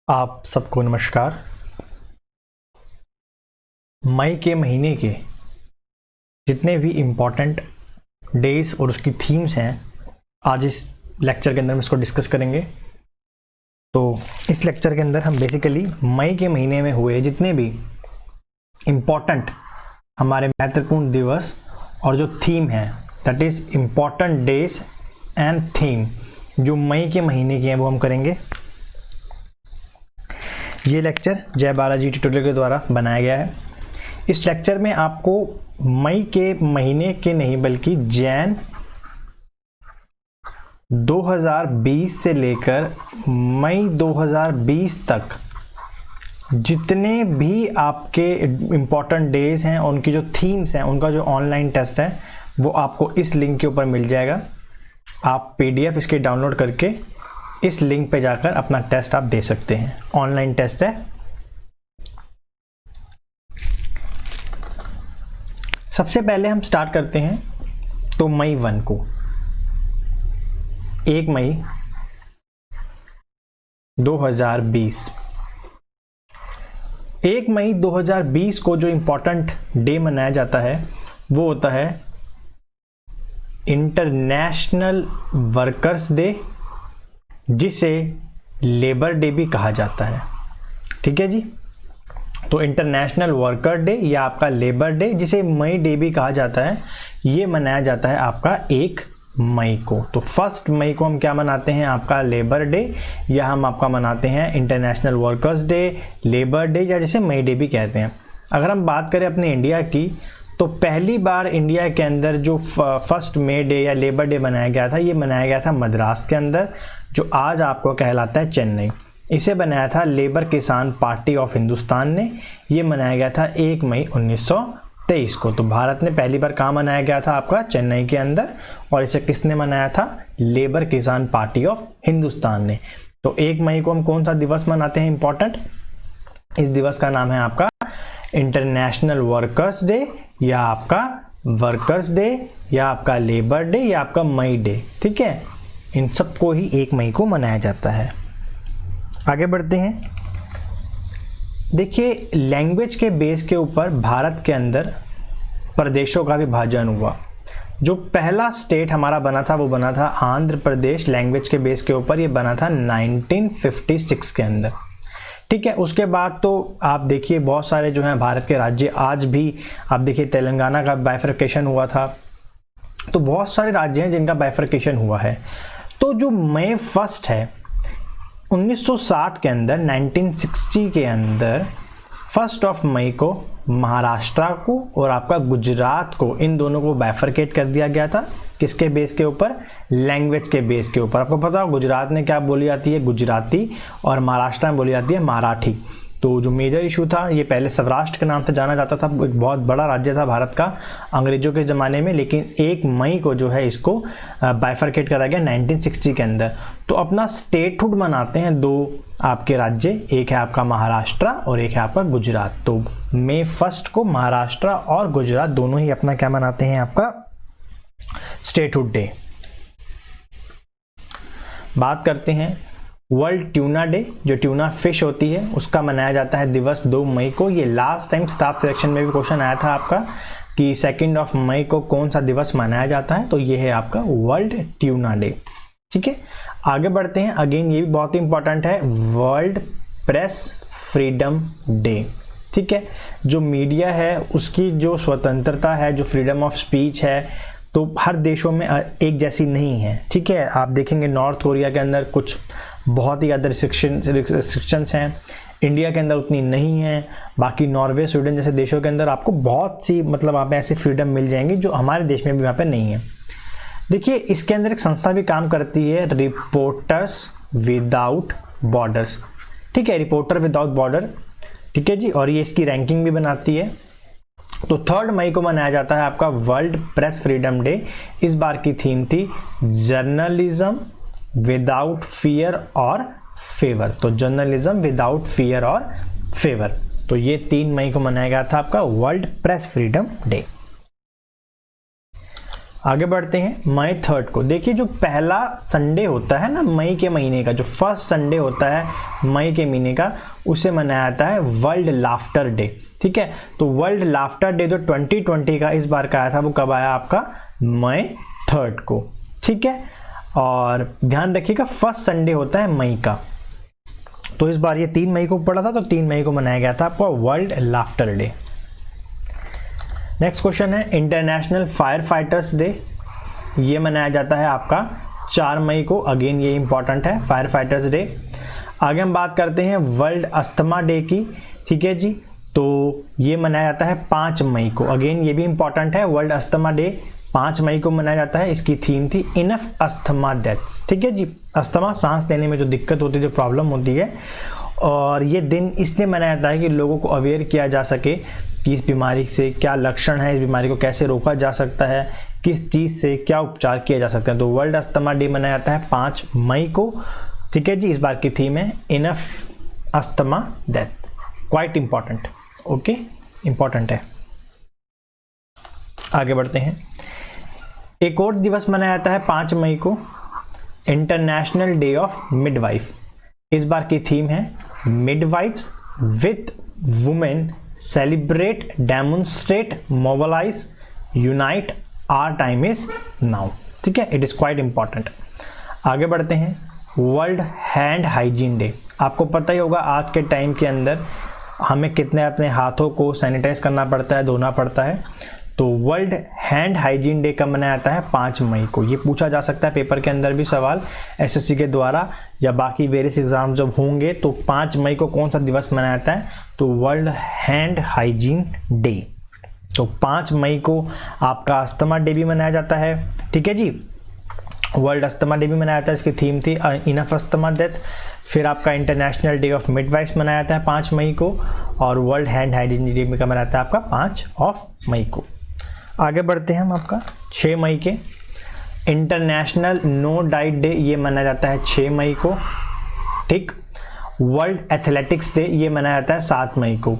आप सबको नमस्कार। मई के महीने के जितने भी इम्पोर्टेंट डेज और उसकी थीम्स हैं, आज इस लेक्चर के अंदर हम इसको डिस्कस करेंगे। तो इस लेक्चर के अंदर हम बेसिकली मई के महीने में हुए जितने भी इम्पोर्टेंट हमारे महत्वपूर्ण दिवस और जो थीम है, that is important days and theme, जो मई के महीने की हैं वो हम करेंगे। ये लेक्चर जय बालाजी ट्यूटोरियल के द्वारा बनाया गया है। इस लेक्चर में आपको मई के महीने के नहीं बल्कि जैन 2020 से लेकर मई 2020 तक जितने भी आपके इम्पोर्टेंट डेज हैं, उनकी जो थीम्स हैं, उनका जो ऑनलाइन टेस्ट है वो आपको इस लिंक के ऊपर मिल जाएगा। आप PDF इसके डाउनलोड करके इस लिंक पे जाकर अपना टेस्ट आप दे सकते हैं। ऑनलाइन टेस्ट है। सबसे पहले हम स्टार्ट करते हैं तो मई 1 को, 1 मई 2020। 1 मई 2020 को जो इम्पोर्टेंट डे मनाया जाता है वो होता है इंटरनेशनल वर्कर्स डे, जिसे लेबर डे भी कहा जाता है। ठीक है जी। तो इंटरनेशनल वर्कर डे या आपका लेबर डे, जिसे मई डे भी कहा जाता है, ये मनाया जाता है आपका 1 मई को। तो 1 मई को हम क्या मनाते हैं? आपका लेबर डे, या हम आपका मनाते हैं international workers day, labour day, या जिसे मई डे भी कहते हैं। अगर हम बात करें अपने इंडिया की, तो पहली बार इंडिया के अंदर जो 1 मई डे या लेबर डे मनाया गया था, ये मनाया गया था मद्रास के अंदर, जो आज आपको कहलाता है चेन्नई। इसे बनाया था लेबर किसान पार्टी ऑफ हिंदुस्तान ने। ये मनाया गया था 1 मई 1923 को। तो भारत ने पहली बार कहाँ मनाया गया था? आपका चेन्नई के अंदर। और इसे किसने मनाया था? लेबर किसान पार्टी ऑफ हिंदुस्तान ने। तो 1 मई को हम कौन सा दिवस मनाते हैं इंपॉर्टेंट? इस दिवस का नाम है आपका इंटरनेशनल वर्कर्स डे, या आपका वर्कर्स डे, या आपका लेबर डे, या आपका मई डे। ठीक है, इन सबको ही 1 मई को मनाया जाता है। आगे बढ़ते हैं। देखिए, लैंग्वेज के बेस के ऊपर भारत के अंदर प्रदेशों का विभाजन हुआ। जो पहला स्टेट हमारा बना था वो बना था आंध्र प्रदेश। लैंग्वेज के बेस के ऊपर ये बना था 1956 के अंदर। ठीक है, उसके बाद तो आप देखिए बहुत सारे जो हैं भारत के राज्य, आज भी आप देखिए तेलंगाना का बाइफरकेशन हुआ था। तो बहुत सारे राज्य हैं जिनका बाइफरकेशन हुआ है। तो जो मई 1 है 1960 के अंदर, 1960 के अंदर 1 मई को महाराष्ट्र को और आपका गुजरात को, इन दोनों को बाइफरकेट कर दिया गया था। किसके बेस के ऊपर? लैंग्वेज के बेस के ऊपर। आपको पता हो गुजरात में क्या बोली जाती है? गुजराती। और महाराष्ट्र में बोली जाती है मराठी। तो जो मेजर इशू था, ये पहले सौराष्ट्र के नाम से जाना जाता था, एक बहुत बड़ा राज्य था भारत का अंग्रेजों के ज़माने में, लेकिन 1 मई को जो है इसको बाइफरकेट करा गया 1960 के अंदर। तो अपना स्टेटहुड मनाते हैं 2 आपके राज्य, एक है आपका महाराष्ट्र और एक है आपका गुजरात। तो मई 1 को महाराष्ट्र और गुजरात दोनों ही अपना क्या मनाते हैं? आपका स्टेटहुड डे। बात करते हैं वर्ल्ड ट्यूना डे। जो ट्यूना फिश होती है उसका मनाया जाता है दिवस 2 मई को। ये लास्ट टाइम स्टाफ सिलेक्शन में भी क्वेश्चन आया था आपका कि 2 मई को कौन सा दिवस मनाया जाता है, तो ये है आपका वर्ल्ड ट्यूना डे। ठीक है, आगे बढ़ते हैं। अगेन ये भी बहुत ही इंपॉर्टेंट है, वर्ल्ड प्रेस फ्रीडम डे। ठीक है, जो मीडिया है उसकी जो स्वतंत्रता है, जो फ्रीडम ऑफ स्पीच है, तो हर देशों में एक जैसी नहीं है। ठीक है, आप देखेंगे नॉर्थ कोरिया के अंदर कुछ बहुत ही ज़्यादा रिस्ट्रिक्शंस हैं, इंडिया के अंदर उतनी नहीं है। बाकी नॉर्वे, स्वीडन जैसे देशों के अंदर आपको बहुत सी मतलब आप ऐसे फ्रीडम मिल जाएंगी जो हमारे देश में भी वहाँ पे नहीं है। देखिए, इसके अंदर एक संस्था भी काम करती है, रिपोर्टर्स विदाउट बॉर्डर्स। ठीक है, रिपोर्टर विदाउट बॉर्डर। ठीक है जी, और ये इसकी रैंकिंग भी बनाती है। तो 3 मई को मनाया जाता है आपका वर्ल्ड प्रेस फ्रीडम डे। इस बार की थीम थी जर्नलिज्म विदाउट फियर और फेवर। तो जर्नलिज्म विदाउट फियर और फेवर। तो ये 3 मई को मनाया गया था आपका वर्ल्ड प्रेस फ्रीडम डे। आगे बढ़ते हैं मई 3 को। देखिए जो पहला संडे होता है ना मई के महीने का, जो फर्स्ट संडे होता है मई के महीने का, उसे मनाया जाता है वर्ल्ड लाफ्टर डे। ठीक है, तो वर्ल्ड लाफ्टर डे जो 2020 का इस बार का आया था वो कब आया आपका मई 3 को। ठीक है, और ध्यान रखिएगा फर्स्ट संडे होता है मई का, तो इस बार ये 3 मई को पड़ा था, तो 3 मई को मनाया गया था आपका world laughter day. Next question है इंटरनेशनल फायर फाइटर्स डे। ये मनाया जाता है आपका 4 मई को। अगेन ये इंपॉर्टेंट है फायर फाइटर्स डे। आगे हम बात करते हैं वर्ल्ड अस्थमा डे की। ठीक है जी, तो ये मनाया जाता है 5 मई को। अगेन ये भी इंपॉर्टेंट है, वर्ल्ड अस्थमा डे 5 मई को मनाया जाता है। इसकी थीम थी इनफ अस्थमा डेथ्स। ठीक है जी, अस्थमा सांस लेने में जो दिक्कत होती है, जो प्रॉब्लम होती है, और ये दिन इसलिए मनाया जाता है कि लोगों को अवेयर किया जा सके कि इस बीमारी से क्या लक्षण है, इस बीमारी को कैसे रोका जा सकता है, किस चीज़ से क्या उपचार किया जा सकता है। तो वर्ल्ड अस्थमा डे मनाया जाता है 5 मई को। ठीक है जी, इस बार की थीम है enough asthma death. Quite important, okay, important है। आगे बढ़ते हैं, एक और दिवस मनाया जाता है 5 मई को, इंटरनेशनल डे ऑफ मिडवाइफ। इस बार की थीम है midwives with women celebrate, demonstrate, mobilise, unite, our time is now. ठीक है, इट इज क्वाइट इंपॉर्टेंट। आगे बढ़ते हैं, वर्ल्ड हैंड हाइजीन डे। आपको पता ही होगा आज के टाइम के अंदर हमें कितने अपने हाथों को सैनिटाइज करना पड़ता है, धोना पड़ता है। तो वर्ल्ड हैंड हाइजीन डे कब मनाया जाता है 5 मई को। ये पूछा जा सकता है पेपर के अंदर भी सवाल, एसएससी के द्वारा या बाकी वेरियस एग्जाम जब होंगे, तो 5 मई को कौन सा दिवस मनाया जाता है, तो वर्ल्ड हैंड हाइजीन डे। तो 5 मई को आपका अस्थमा डे भी मनाया जाता है। ठीक है जी, वर्ल्ड अस्थमा डे भी मनाया जाता है, इसकी थीम थी इनफ अस्थमा डेथ। फिर आपका इंटरनेशनल डे ऑफ मिडवाइफ्स मनाया जाता है 5 मई को, और वर्ल्ड हैंड हाइजीन डे भी मनाया जाता है आपका 5 मई को। आगे बढ़ते हैं हम आपका 6 मई के, इंटरनेशनल नो डाइट डे ये मनाया जाता है 6 मई को। ठीक, वर्ल्ड एथलेटिक्स डे ये मनाया जाता है 7 मई को।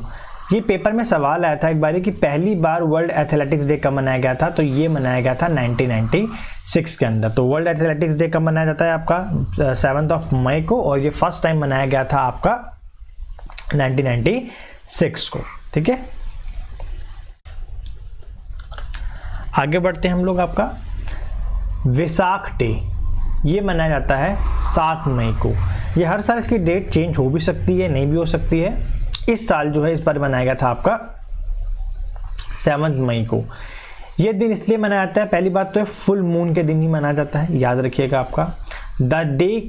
ये पेपर में सवाल आया था एक बार कि पहली बार वर्ल्ड एथलेटिक्स डे कब मनाया गया था, तो ये मनाया गया था 1996 के अंदर। तो वर्ल्ड एथलेटिक्स डे कब मनाया जाता है आपका 7 मई को, और ये फर्स्ट टाइम मनाया गया था आपका 1996 को। ठीक है, आगे बढ़ते हैं हम लोग, आपका विसाख डे ये मनाया जाता है 7 मई को। ये हर साल इसकी डेट चेंज हो भी सकती है, नहीं भी हो सकती है। इस साल जो है इस बार मनाया गया था आपका 7 मई को। ये दिन इसलिए मनाया जाता है, पहली बात तो है फुल मून के दिन ही मनाया जाता है, याद रखिएगा आपका। The day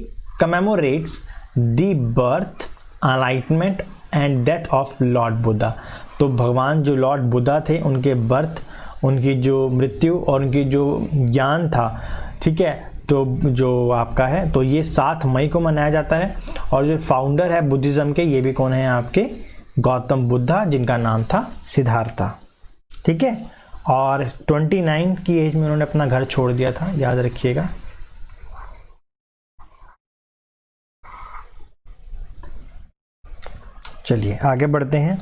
commemorates the birth, enlightenment and death of Lord Buddha. तो भगवान जो लॉर्ड बुद्धा थे, उनके बर्थ, उनकी जो मृत्यु और उनकी जो ज्ञान था, ठीक है, तो जो आपका है, तो ये 7 मई को मनाया जाता है। और जो फाउंडर है बुद्धिज़्म के, ये भी कौन है आपके, गौतम बुद्धा, जिनका नाम था सिद्धार्था। ठीक है, और 29 की एज में उन्होंने अपना घर छोड़ दिया था, याद रखिएगा। चलिए आगे बढ़ते हैं,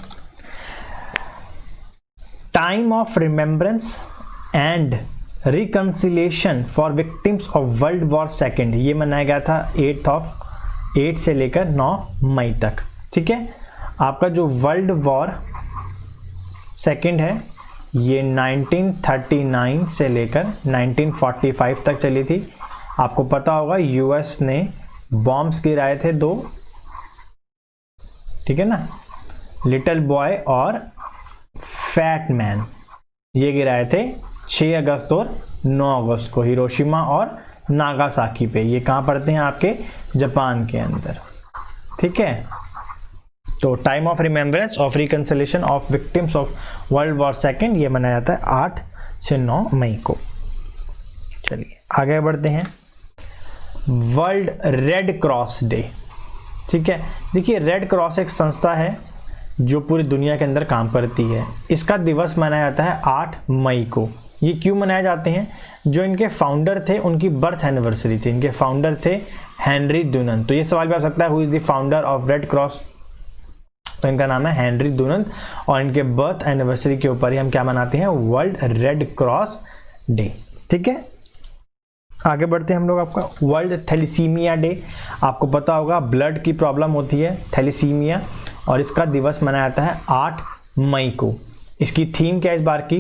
time of remembrance and reconciliation for victims of world war second, ये मनाया गया था 8 से लेकर 9 मई तक। ठीक है, आपका जो वर्ल्ड वॉर सेकेंड है ये 1939 से लेकर 1945 तक चली थी। आपको पता होगा यूएस ने बॉम्ब्स गिराए थे 2, ठीक है ना, लिटिल बॉय और फैट मैन, ये गिराए थे 6 अगस्त और 9 अगस्त को हिरोशिमा और नागासाकी पे। ये कहाँ पड़ते हैं आपके, जापान के अंदर। ठीक है, तो time of remembrance of reconciliation of victims of world war second ये मनाया जाता है 8 से 9 मई को। चलिए आगे बढ़ते हैं, वर्ल्ड रेड क्रॉस डे। ठीक है, देखिए रेड क्रॉस एक संस्था है जो पूरी दुनिया के अंदर काम करती है। इसका दिवस मनाया जाता है 8 मई को। ये क्यों मनाए जाते हैं, जो इनके फाउंडर थे उनकी बर्थ एनिवर्सरी थी। इनके फाउंडर थे हेनरी डुनंट। तो ये सवाल भी आ सकता है, who is the founder of red cross, तो इनका नाम है हेनरी डुनंट, और इनके बर्थ एनिवर्सरी के ऊपर ही हम क्या मनाते हैं, वर्ल्ड रेड क्रॉस डे। ठीक है, आगे बढ़ते हैं हम लोग। आपका वर्ल्ड थैलेसीमिया डे, आपको पता होगा ब्लड की प्रॉब्लम होती है थैलेसीमिया, और इसका दिवस मनाया जाता है 8 मई को। इसकी थीम क्या है इस बार की?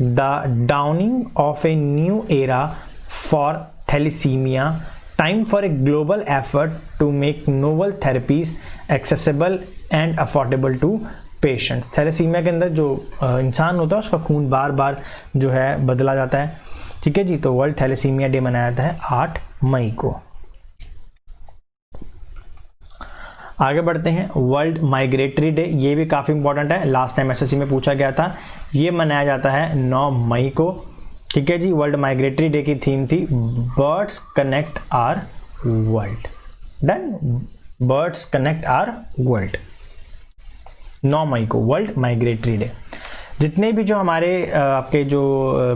The dawning of a new era for thalassaemia, time for a global effort to make novel therapies accessible and affordable to patients. Thalassaemia के अंदर जो इंसान होता है उसका खून बार बार जो है बदला जाता है, ठीक है जी। तो वर्ल्ड थैलेसीमिया डे मनाया जाता है 8 मई को। आगे बढ़ते हैं, वर्ल्ड माइग्रेटरी डे, ये भी काफ़ी इंपॉर्टेंट है, लास्ट टाइम एसएससी में पूछा गया था। ये मनाया जाता है 9 मई को, ठीक है जी। वर्ल्ड माइग्रेटरी डे की थीम थी birds connect our world. Done, birds connect our world, 9 मई को वर्ल्ड माइग्रेटरी डे। जितने भी जो हमारे आपके जो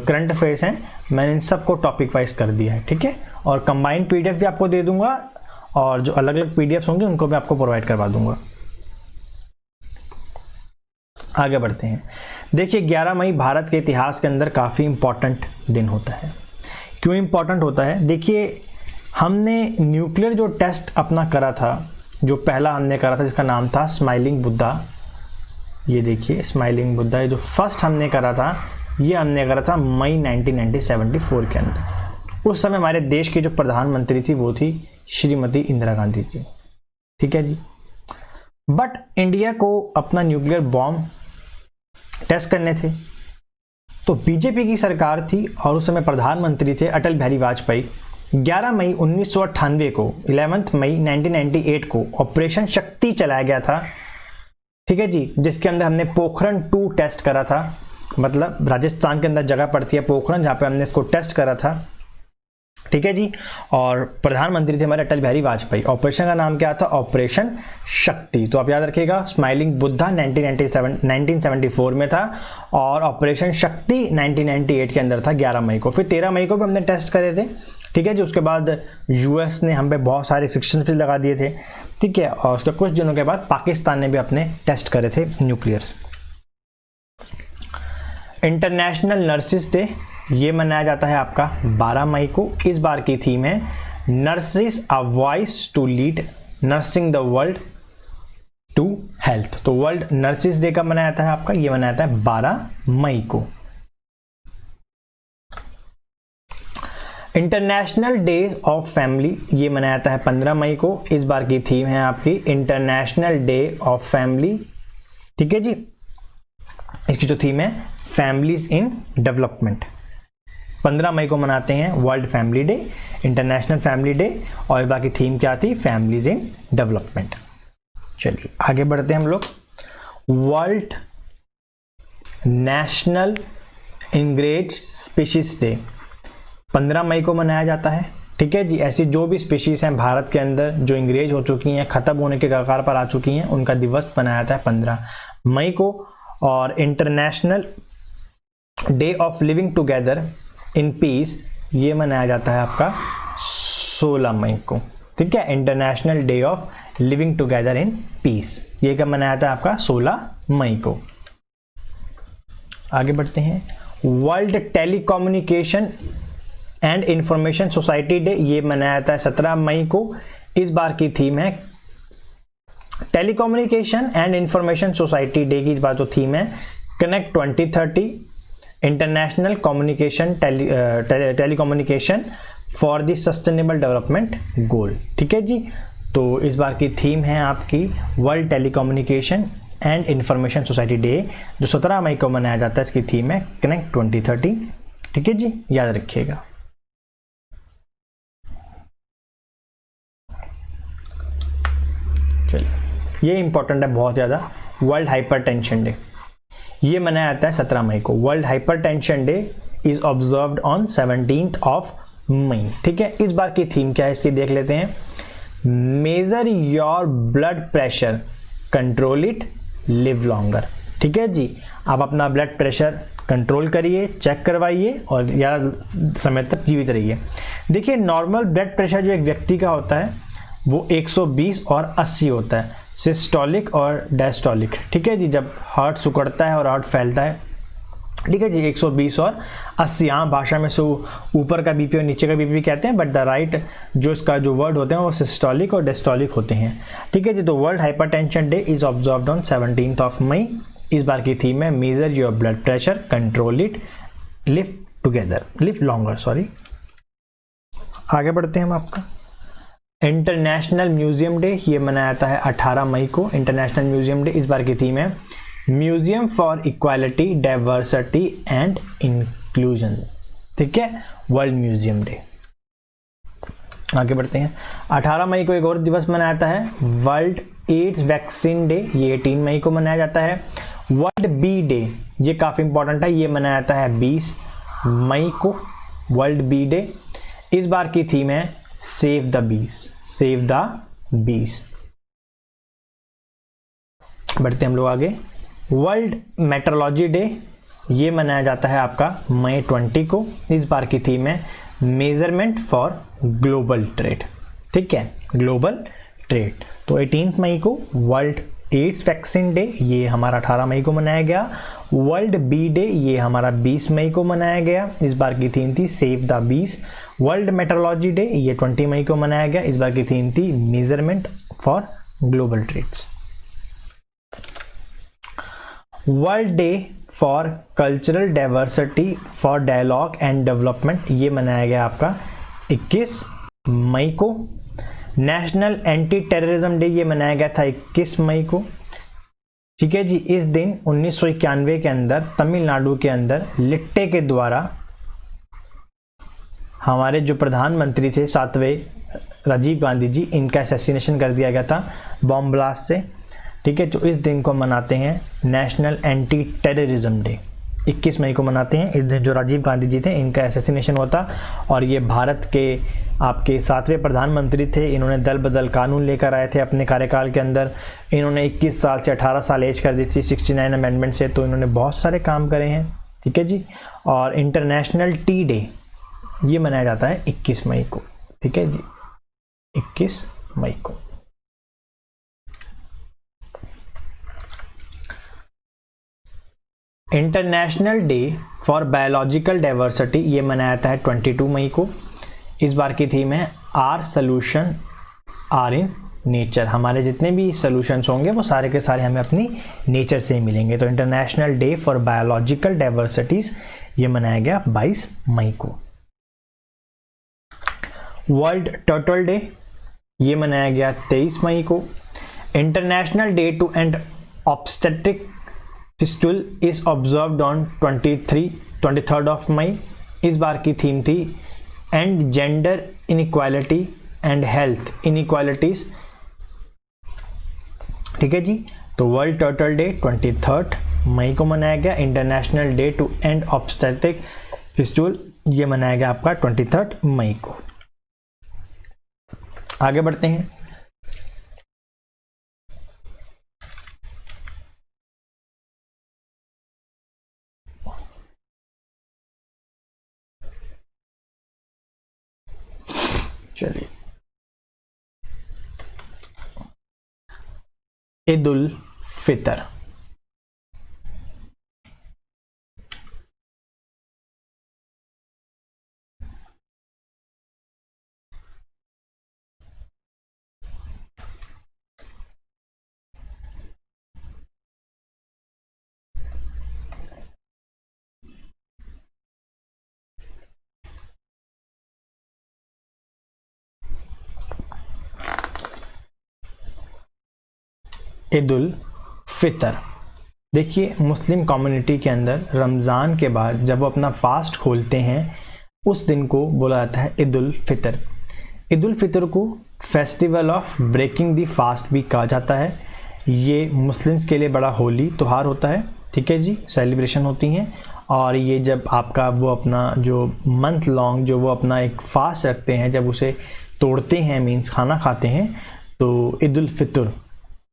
करंट अफेयर्स हैं मैंने इन सबको टॉपिक वाइज कर दिया है, ठीक है। और कंबाइंड पीडीएफ भी आपको दे दूंगा, और जो अलग अलग पीडीएफ होंगे उनको भी आपको प्रोवाइड करवा दूंगा। आगे बढ़ते हैं। देखिए 11 मई भारत के इतिहास के अंदर काफ़ी इंपॉर्टेंट दिन होता है। क्यों इंपॉर्टेंट होता है? देखिए हमने न्यूक्लियर जो टेस्ट अपना करा था, जो पहला हमने करा था जिसका नाम था स्माइलिंग बुद्धा, ये देखिए स्माइलिंग बुद्धा, ये जो फर्स्ट हमने करा था ये हमने करा था मई 1974 के अंदर। उस समय हमारे देश की जो प्रधानमंत्री थी वो थी श्रीमती इंदिरा गांधी जी, ठीक है जी। बट इंडिया को अपना न्यूक्लियर बॉम्ब टेस्ट करने थे, तो बीजेपी की सरकार थी और उस समय प्रधानमंत्री थे अटल बिहारी वाजपेयी। 11 मई 1998 को 11 मई 1998 को ऑपरेशन शक्ति चलाया गया था, ठीक है जी, जिसके अंदर हमने पोखरण 2 टेस्ट करा था। मतलब राजस्थान के अंदर जगह पड़ती है पोखरण, जहाँ पे हमने इसको टेस्ट करा था, ठीक है जी। और प्रधानमंत्री थे हमारे अटल बिहारी वाजपेयी। ऑपरेशन का नाम क्या था? ऑपरेशन शक्ति। तो आप याद रखिएगा, स्माइलिंग बुद्धा 1974 में था और ऑपरेशन शक्ति 1998 के अंदर था 11 मई को। फिर 13 मई को भी हमने टेस्ट करे थे, ठीक है जी। उसके बाद यूएस ने हम पे बहुत सारे रिस्ट्रिक्शन भी लगा दिए थे, ठीक है। और उसके कुछ दिनों के बाद पाकिस्तान ने भी अपने टेस्ट करे थे न्यूक्लियर। इंटरनेशनल नर्सिस डे, ये मनाया जाता है आपका 12 मई को। इस बार की थीम है nurses a voice to lead nursing the world to health. तो वर्ल्ड नर्सिस डे कब मनाया जाता है आपका? ये मनाया जाता है 12 मई को। इंटरनेशनल डेज ऑफ फैमिली, ये मनाया जाता है 15 मई को। इस बार की थीम है आपकी इंटरनेशनल डे ऑफ फैमिली, ठीक है जी। इसकी जो थीम है फैमिलीज इन डेवलपमेंट। 15 मई को मनाते हैं world family day, international family day, और इस बार की थीम क्या थी? Families in development. चलिए आगे बढ़ते हैं हम लोग। वर्ल्ड नेशनल इंग्रेज स्पीशीज डे 15 मई को मनाया जाता है, ठीक है जी। ऐसी जो भी स्पीशीज हैं भारत के अंदर जो इंग्रेज हो चुकी हैं, खत्म होने के कगार पर आ चुकी हैं, उनका दिवस मनाया जाता है 15 मई को। और international day of living together in peace, ये मनाया जाता है आपका 16 मई को, ठीक है। International day of living together in peace, ये कब मनाया जाता है आपका? 16 मई को। आगे बढ़ते हैं। World telecommunication and information society day, ये मनाया जाता है 17 मई को। इस बार की थीम है telecommunication and information society day की बात जो थीम है connect 2030 international communication telecommunication for the sustainable development goal, ठीक है जी। तो इस बार की थीम है आपकी world telecommunication and information society day, जो 17 मई को मनाया जाता है। इसकी थीम है कनेक्ट 2030, ठीक है जी, याद रखिएगा। चलिए ये इंपॉर्टेंट है बहुत ज़्यादा। वर्ल्ड हाइपरटेंशन डे, ये मनाया जाता है 17 मई को। World hypertension day is observed on 17 मई, ठीक है। इस बार की थीम क्या है इसकी देख लेते हैं। Major your blood pressure, control it, live longer, ठीक है जी। आप अपना ब्लड प्रेशर कंट्रोल करिए, चेक करवाइए और ज़्यादा समय तक जीवित रहिए। देखिए नॉर्मल ब्लड प्रेशर जो एक व्यक्ति का होता है वो 120 और 80 होता है, सिस्टोलिक और डायस्टोलिक, ठीक है जी। जब हार्ट सिकुड़ता है और हार्ट फैलता है ठीक है जी, 120 और 80 आम भाषा में से ऊपर का बीपी और नीचे का बीपी कहते हैं, बट द राइट जो इसका जो वर्ड होते हैं वो सिस्टोलिक और डिस्टोलिक होते हैं। ठीक है जी, तो world hypertension day is observed on 17 मई। इस बार की थीम है major your blood pressure, control it, live longer, sorry. आगे बढ़ते हैं हम आपका इंटरनेशनल म्यूजियम डे, ये मनाया जाता है 18 मई को। इंटरनेशनल म्यूजियम डे, इस बार की थीम है museum for equality, diversity and inclusion. ठीक है, वर्ल्ड म्यूजियम डे। आगे बढ़ते हैं, 18 मई को एक और दिवस मनाया जाता है वर्ल्ड एड्स वैक्सीन डे, ये 18 मई को मनाया जाता है। वर्ल्ड बी डे, ये काफी इंपॉर्टेंट है, ये मनाया जाता है 20 मई को, वर्ल्ड बी डे। इस बार की थीम है सेव द बीस, सेव द बीस। बढ़ते हम लोग आगे, वर्ल्ड मेट्रोलॉजी डे, ये मनाया जाता है आपका मई 20 को। इस बार की थीम है मेजरमेंट फॉर ग्लोबल ट्रेड। ठीक है, ग्लोबल ट्रेड। तो 18 मई को वर्ल्ड एड्स वैक्सीन डे, ये हमारा 18 मई को मनाया गया। वर्ल्ड बी डे, ये हमारा 20 मई को मनाया गया। इस बार की थीम थी सेव द बीस। वर्ल्ड मेट्रोलॉजी डे, ये 20 मई को मनाया गया। इस बार की थीम थी measurement for global trades. World day for cultural diversity for dialogue and development, ये मनाया गया आपका 21 मई को। नेशनल एंटी टेररिज्म डे, ये मनाया गया था 21 मई को। ठीक है जी, इस दिन 1991 के अंदर तमिलनाडु के अंदर लिट्टे के द्वारा हमारे जो प्रधानमंत्री थे 7वें राजीव गांधी जी, इनका असैसिनेशन कर दिया गया था बॉम्ब ब्लास्ट से। ठीक है, तो इस दिन को मनाते हैं नेशनल एंटी टेररिज्म डे, 21 मई को मनाते हैं। इस दिन जो राजीव गांधी जी थे इनका असैसिनेशन होता, और ये भारत के आपके 7वें प्रधानमंत्री थे। इन्होंने दल बदल कानून लेकर आए थे अपने कार्यकाल के अंदर। इन्होंने 21 साल से 18 साल एज कर दी थी 69 अमेंडमेंट से, तो इन्होंने बहुत सारे काम करे हैं। ठीक है जी, और इंटरनेशनल टी डे, ये मनाया जाता है 21 मई को। ठीक है जी, 21 मई को। International day for biological diversity, ये मनाया जाता है 22 मई को। इस बार की थीम है our solution are in nature, हमारे जितने भी सॉल्यूशंस होंगे वो सारे के सारे हमें अपनी नेचर से ही मिलेंगे। तो international day for biological diversities, ये मनाया गया 22 मई को। वर्ल्ड टर्टल डे, ये मनाया गया 23 मई को। International day to end obstetric fistula is observed on 23rd of May. इस बार की थीम थी end gender inequality and health inequalities. ठीक है जी, तो वर्ल्ड टर्टल डे 23 मई को मनाया गया। International day to end obstetric fistula, ये मनाया गया आपका 23 मई को। आगे बढ़ते हैं, चलिए ईद उल फितर। ईद उल फितर, देखिए मुस्लिम कम्युनिटी के अंदर रमज़ान के बाद जब वो अपना फास्ट खोलते हैं उस दिन को बोला जाता है ईद उल फितर। ईद उल फितर को festival of breaking the fast भी कहा जाता है। ये मुस्लिम्स के लिए बड़ा होली त्यौहार होता है। ठीक है जी, सेलिब्रेशन होती हैं, और ये जब आपका वो अपना जो मंथ लॉन्ग जो वो अपना एक फास्ट रखते हैं, जब उसे तोड़ते हैं मीन्स खाना खाते हैं, तो ईद उल फितर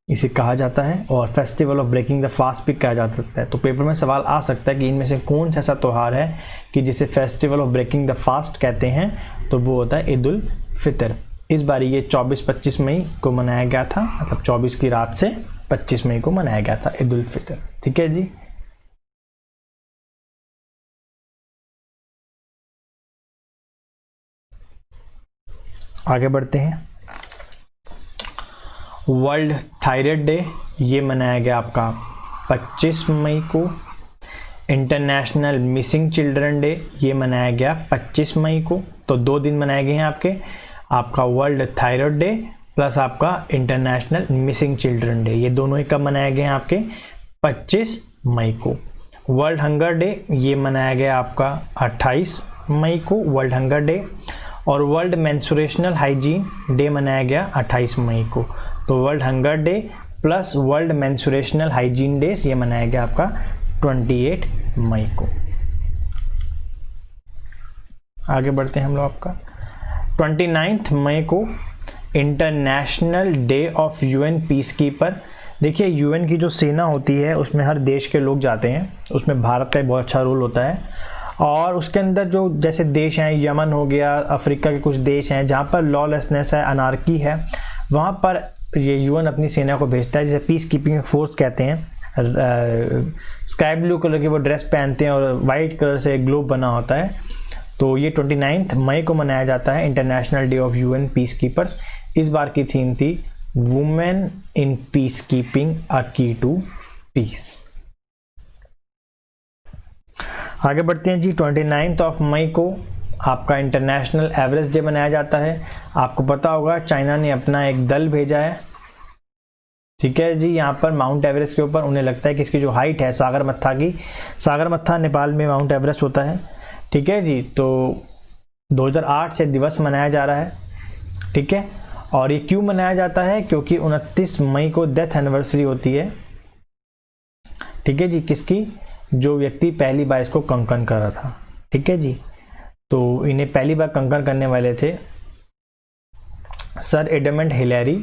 इसे कहा जाता है। और festival of breaking the fast भी कहा जा सकता है। तो पेपर में सवाल आ सकता है कि इनमें से कौन सा ऐसा त्यौहार है कि जिसे festival of breaking the fast कहते हैं, तो वो होता है ईद उल फितर। इस बार ये 24-25 मई को मनाया गया था, मतलब 24 की रात से 25 मई को मनाया गया था ईद उल फितर। ठीक है जी। आगे बढ़ते हैं। वर्ल्ड थायराइड डे ये मनाया गया आपका 25 मई को। इंटरनेशनल मिसिंग चिल्ड्रन डे ये मनाया गया 25 मई को। तो 2 दिन मनाए गए हैं आपका वर्ल्ड थायराइड डे प्लस आपका इंटरनेशनल मिसिंग चिल्ड्रन डे, ये दोनों ही कब मनाए गए हैं आपके 25 मई को। वर्ल्ड हंगर डे ये मनाया गया आपका 28 मई को, वर्ल्ड हंगर डे। और वर्ल्ड मेंस्ट्रुएशनल हाइजीन डे मनाया गया 28 मई को। तो world hunger day plus world menstrual hygiene days ये मनाया गया आपका 28 मई को। आगे बढ़ते हैं हम लोग। आपका 29 मई को international day of UN peace keeper. देखिए यूएन की जो सेना होती है उसमें हर देश के लोग जाते हैं, उसमें भारत का बहुत अच्छा रोल होता है। और उसके अंदर जो जैसे देश हैं, यमन हो गया, अफ्रीका के कुछ देश हैं जहाँ पर लॉलेसनेस है, अनार्की है, वहाँ पर ये यूएन अपनी सेना को भेजता है, जिसे पीस कीपिंग फोर्स कहते हैं। स्काई ब्लू कलर की वो ड्रेस पहनते हैं और वाइट कलर से ग्लोब बना होता है। तो ये 29 मई को मनाया जाता है international day of UN peace keepers. इस बार की थीम थी women in peace keeping a की टू पीस। आगे बढ़ते हैं जी। 29 मई को आपका इंटरनेशनल एवरेस्ट डे मनाया जाता है। आपको पता होगा चाइना ने अपना एक दल भेजा है, ठीक है जी। यहाँ पर माउंट एवरेस्ट के ऊपर उन्हें लगता है कि इसकी जो हाइट है सागरमत्था की, सागरमत्था नेपाल में माउंट एवरेस्ट होता है, ठीक है जी। तो 2008 से दिवस मनाया जा रहा है, ठीक है। और ये क्यों मनाया जाता है? क्योंकि 29 मई को डेथ एनिवर्सरी होती है, ठीक है जी। किसकी? जो व्यक्ति पहली बार इसको कंकन कर रहा था, ठीक है जी। तो इन्हें पहली बार कंकन करने वाले थे sir Edmund Hillary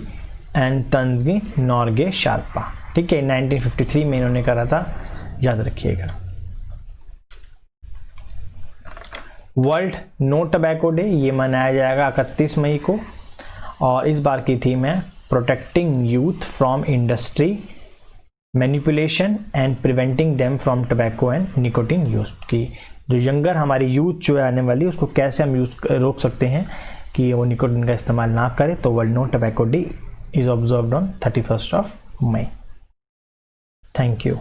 and Tenzing Norgay Sherpa, ठीक है। 1953 में इन्होंने करा था, याद रखिएगा। वर्ल्ड नो टबैको डे ये मनाया जाएगा 31 मई को। और इस बार की थीम है protecting youth from industry manipulation and preventing them from tobacco and nicotine use की। जो यंगर हमारी यूथ जो है आने वाली, उसको कैसे हम रोक सकते हैं कि वो निकोटिन का इस्तेमाल ना करे। तो world no tobacco day is observed on 31st of May. Thank you.